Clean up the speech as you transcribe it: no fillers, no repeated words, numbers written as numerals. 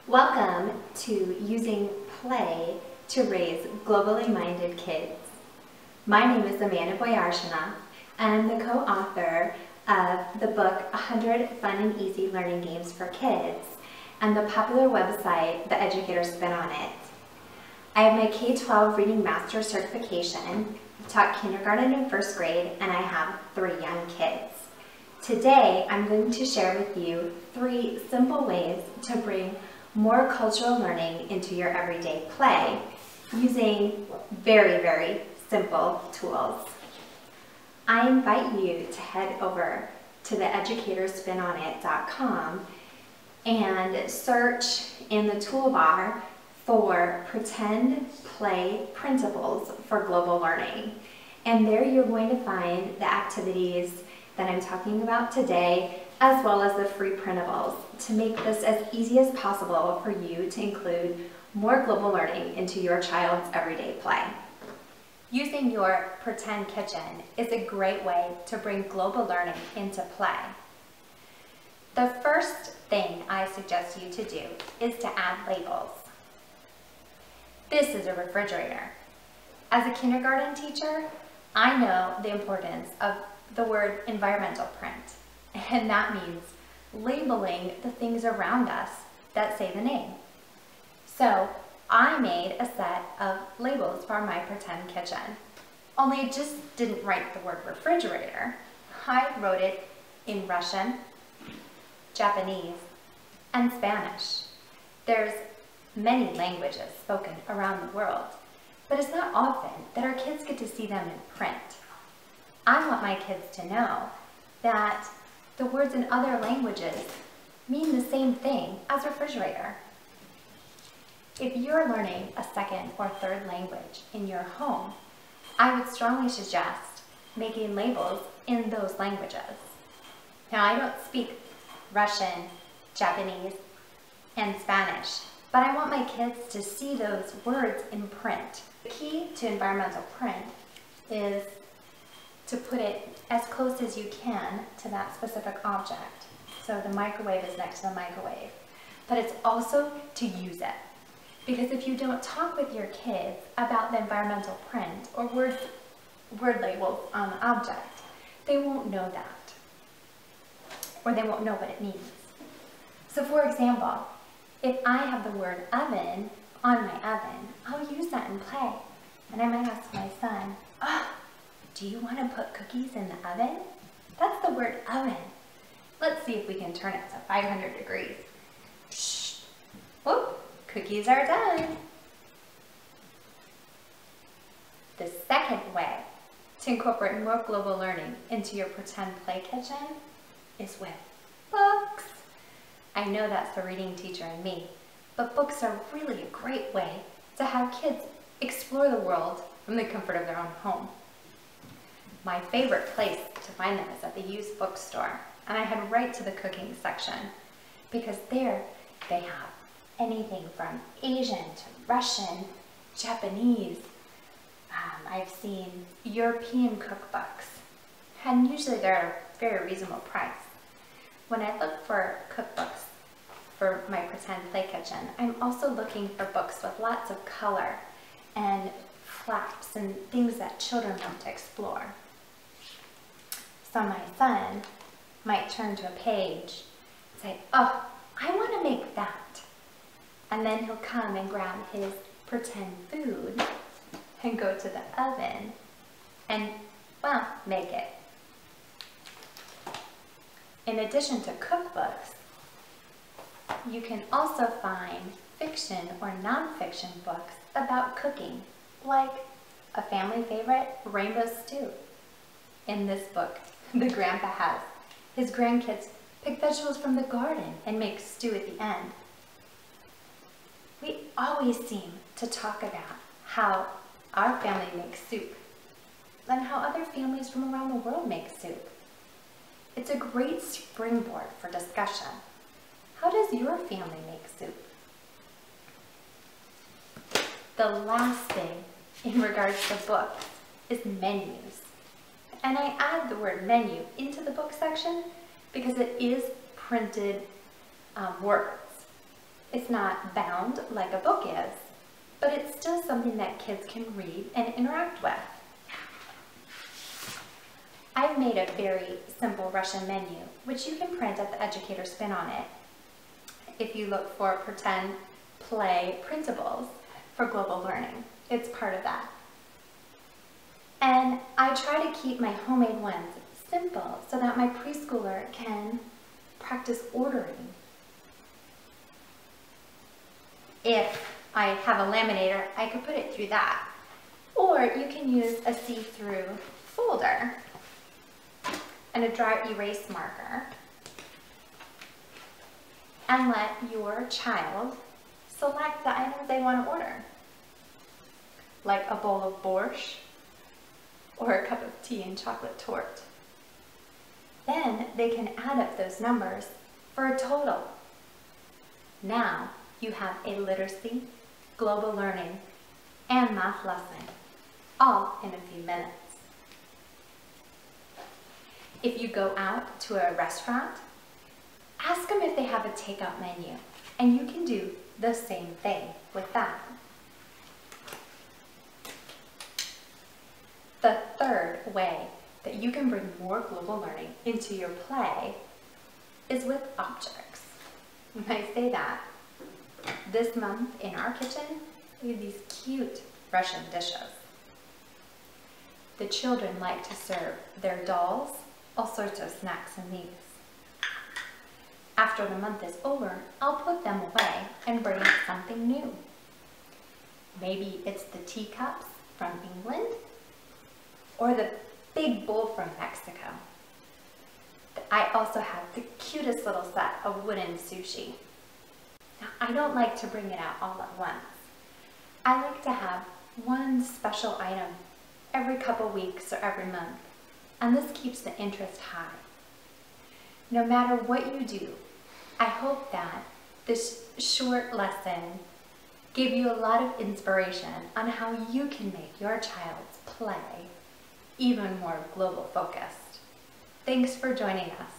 Welcome to Using Play to Raise Globally Minded Kids. My name is Amanda Boyarshinov, and I'm the co-author of the book 100 Fun and Easy Learning Games for Kids and the popular website The Educator Spin on It. I have my K-12 Reading Master certification. I've taught kindergarten and first grade, and I have 3 young kids. Today, I'm going to share with you 3 simple ways to bring more cultural learning into your everyday play using very, very simple tools. I invite you to head over to theeducatorspinonit.com and search in the toolbar for Pretend Play Printables for Global Learning. And there you're going to find the activities that I'm talking about today, as well as the free printables, to make this as easy as possible for you to include more global learning into your child's everyday play. Using your pretend kitchen is a great way to bring global learning into play. The first thing I suggest you to do is to add labels. This is a refrigerator. As a kindergarten teacher, I know the importance of the word environmental print, and that means labeling the things around us that say the name. So I made a set of labels for my pretend kitchen, only I just didn't write the word refrigerator. I wrote it in Russian, Japanese, and Spanish. There's many languages spoken around the world, but it's not often that our kids get to see them in print. I want my kids to know that the words in other languages mean the same thing as refrigerator. If you're learning a second or third language in your home, I would strongly suggest making labels in those languages. Now, I don't speak Russian, Japanese, and Spanish, but I want my kids to see those words in print. The key to environmental print is to put it as close as you can to that specific object. So the microwave is next to the microwave. But it's also to use it. Because if you don't talk with your kids about the environmental print or word labels on the object, they won't know that. Or they won't know what it means. So for example, if I have the word oven on my oven, I'll use that in play. And I might ask my son, do you want to put cookies in the oven? That's the word oven. Let's see if we can turn it to 500 degrees. Shh. Whoop, cookies are done. The second way to incorporate more global learning into your pretend play kitchen is with books. I know that's the reading teacher in me, but books are really a great way to have kids explore the world from the comfort of their own home. My favorite place to find them is at the used bookstore, and I head right to the cooking section because there they have anything from Asian to Russian, Japanese. I've seen European cookbooks, and usually they're at a very reasonable price. When I look for cookbooks for my pretend play kitchen, I'm also looking for books with lots of color and flaps and things that children want to explore. So my son might turn to a page and say, oh, I want to make that. And then he'll come and grab his pretend food and go to the oven and, well, make it. In addition to cookbooks, you can also find fiction or nonfiction books about cooking, like a family favorite, Rainbow Stew. In this book, the grandpa has his grandkids pick vegetables from the garden and make stew at the end. We always seem to talk about how our family makes soup and how other families from around the world make soup. It's a great springboard for discussion. How does your family make soup? The last thing in regards to books is menus. And I add the word menu into the book section because it is printed words. It's not bound like a book is, but it's still something that kids can read and interact with. I've made a very simple Russian menu, which you can print at the educator's spin on it. If you look for pretend, play, printables for global learning, it's part of that. And I try to keep my homemade ones simple so that my preschooler can practice ordering. If I have a laminator, I could put it through that. Or you can use a see-through folder and a dry erase marker and let your child select the items they want to order, like a bowl of borscht or a cup of tea and chocolate torte. Then they can add up those numbers for a total. Now you have a literacy, global learning, and math lesson, all in a few minutes. If you go out to a restaurant, ask them if they have a takeout menu, and you can do the same thing with that. The third way that you can bring more global learning into your play is with objects. When I say that, this month in our kitchen, we have these cute Russian dishes. The children like to serve their dolls all sorts of snacks in these. After the month is over, I'll put them away and bring out something new. Maybe it's the teacups from England or the big bowl from Mexico. I also have the cutest little set of wooden sushi. Now, I don't like to bring it out all at once. I like to have one special item every couple weeks or every month, and this keeps the interest high. No matter what you do, I hope that this short lesson gave you a lot of inspiration on how you can make your child's play even more global focused. Thanks for joining us.